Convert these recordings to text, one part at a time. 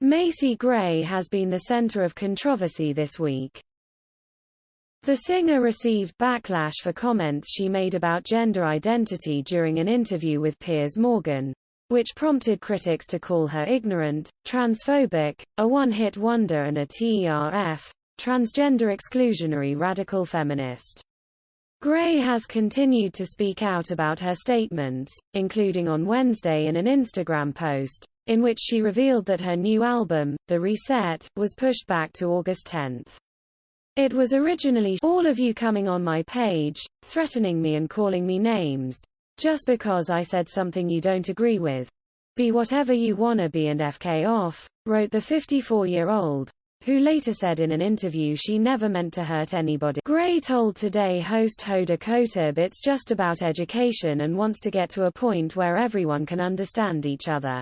Macy Gray has been the center of controversy this week. The singer received backlash for comments she made about gender identity during an interview with Piers Morgan, which prompted critics to call her ignorant, transphobic, a one-hit wonder and a TERF, transgender exclusionary radical feminist. Gray has continued to speak out about her statements, including on Wednesday in an Instagram post, in which she revealed that her new album, The Reset, was pushed back to August 10. It was originally, "All of you coming on my page, threatening me and calling me names, just because I said something you don't agree with. Be whatever you wanna be and FK off," wrote the 54-year-old, who later said in an interview she never meant to hurt anybody. Gray told Today host Hoda Kotb it's just about education and wants to get to a point where everyone can understand each other.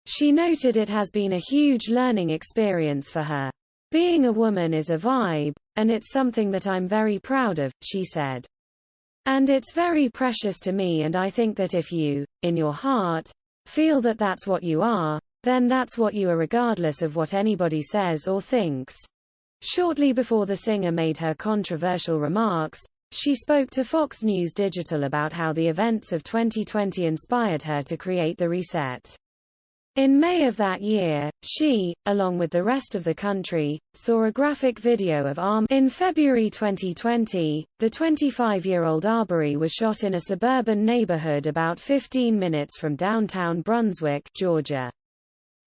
She noted it has been a huge learning experience for her. "Being a woman is a vibe, and it's something that I'm very proud of," she said. "And it's very precious to me, and I think that if you, in your heart, feel that that's what you are, then that's what you are regardless of what anybody says or thinks." Shortly before the singer made her controversial remarks, she spoke to Fox News Digital about how the events of 2020 inspired her to create The Reset. In May of that year, she, along with the rest of the country, saw a graphic video of armed. In February 2020, the 25-year-old Arbery was shot in a suburban neighborhood about 15 minutes from downtown Brunswick, Georgia.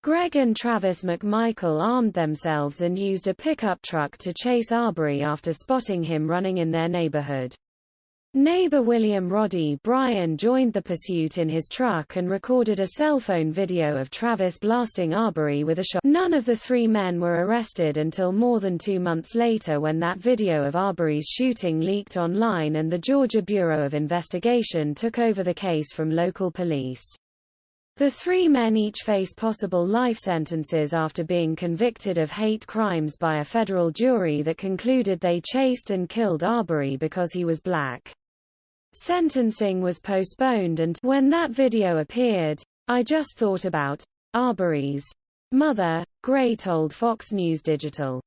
Greg and Travis McMichael armed themselves and used a pickup truck to chase Arbery after spotting him running in their neighborhood. Neighbor William Roddy Bryan joined the pursuit in his truck and recorded a cell phone video of Travis blasting Arbery with a shot. None of the three men were arrested until more than 2 months later, when that video of Arbery's shooting leaked online and the Georgia Bureau of Investigation took over the case from local police. The three men each face possible life sentences after being convicted of hate crimes by a federal jury that concluded they chased and killed Arbery because he was black. Sentencing was postponed, and when that video appeared, I just thought about Arbery's mother, Gray told Fox News Digital.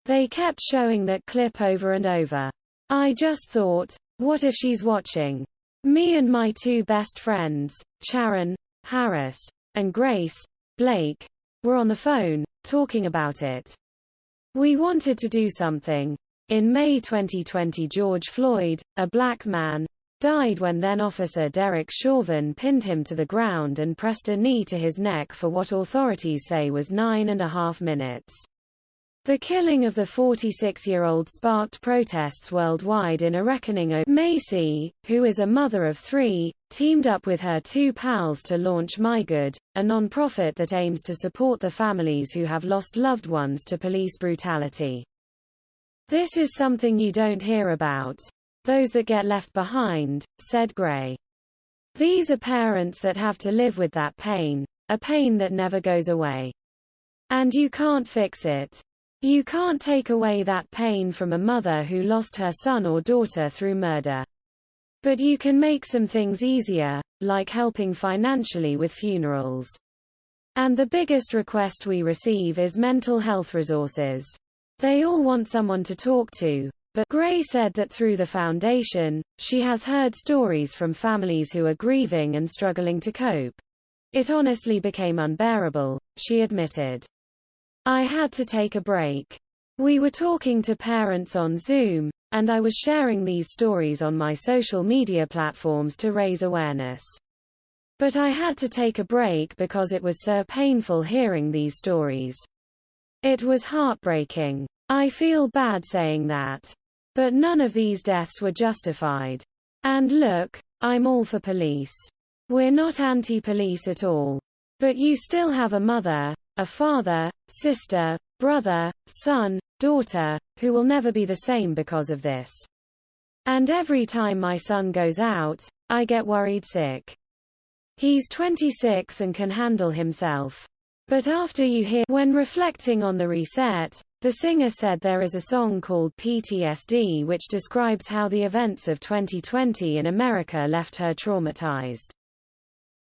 They kept showing that clip over and over. I just thought, what if she's watching? Me and my two best friends, Sharon Harris and Grace Blake, were on the phone, talking about it. We wanted to do something. In May 2020, George Floyd, a black man, died when then-officer Derek Chauvin pinned him to the ground and pressed a knee to his neck for what authorities say was 9.5 minutes. The killing of the 46-year-old sparked protests worldwide in a reckoning over. Macy, who is a mother of 3, teamed up with her 2 pals to launch MyGood, a non-profit that aims to support the families who have lost loved ones to police brutality. "This is something you don't hear about. Those that get left behind," said Gray. "These are parents that have to live with that pain, a pain that never goes away. And you can't fix it. You can't take away that pain from a mother who lost her son or daughter through murder. But you can make some things easier, like helping financially with funerals. And the biggest request we receive is mental health resources. They all want someone to talk to." But Gray said that through the foundation, she has heard stories from families who are grieving and struggling to cope. "It honestly became unbearable," she admitted. "I had to take a break. We were talking to parents on Zoom, and I was sharing these stories on my social media platforms to raise awareness. But I had to take a break because it was so painful hearing these stories. It was heartbreaking. I feel bad saying that. But none of these deaths were justified. And look, I'm all for police. We're not anti-police at all. But you still have a mother, a father, sister, brother, son, daughter, who will never be the same because of this. And every time my son goes out, I get worried sick. He's 26 and can handle himself. But after you hear." When reflecting on The Reset, the singer said there is a song called PTSD which describes how the events of 2020 in America left her traumatized.